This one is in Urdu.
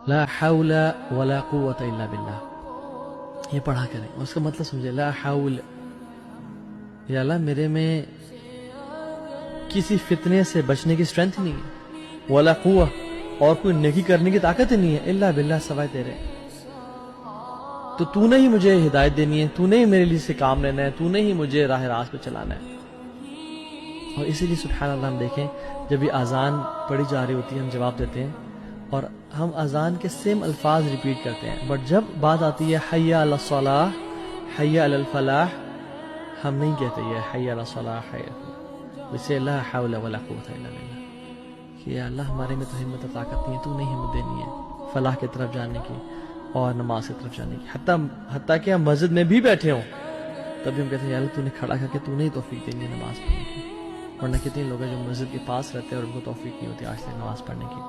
لا حول ولا قوت الا باللہ، یہ پڑھا کریں. اس کا مطلب سمجھے، لا حول، یا اللہ میرے میں کسی فتنے سے بچنے کی اسٹرینتھ نہیں ہے، ولا قوہ، اور کوئی نیکی کرنے کی طاقت ہی نہیں ہے، الا باللہ، سوائے تیرے. تو نے ہی مجھے ہدایت دینی ہے، تو نے ہی میرے لیے سے کام لینا ہے، تو نے ہی مجھے راہ راست پہ چلانا ہے. اور اسی لیے سبحان اللہ ہم دیکھیں جب یہ اذان پڑھی جا رہی ہوتی ہے ہم جواب دیتے ہیں اور ہم اذان کے سیم الفاظ ریپیٹ کرتے ہیں، بٹ جب بات آتی ہے حی علی الصلاح، حی علی الفلاح، ہم نہیں کہتے یہ حی علی الصلاح، ویسے لا حول ولا قوت الا باللہ، کہ اللہ ہمارے میں تو ہمت و طاقت نہیں ہے، تو نہیں ہمت دینی ہے فلاح کی طرف جانے کی اور نماز کی طرف جانے کی. حتیٰ کہ ہم مسجد میں بھی بیٹھے ہوں تب بھی ہم کہتے ہیں یا اللہ تو نے کھڑا کر کے تو نہیں توفیق دینی ہے نماز پڑھنے کی. ورنہ کتنے لوگ ہیں جو مسجد کے پاس رہتے ہیں اور ان کو توفیق نہیں ہوتی آج تک نماز پڑھنے کی.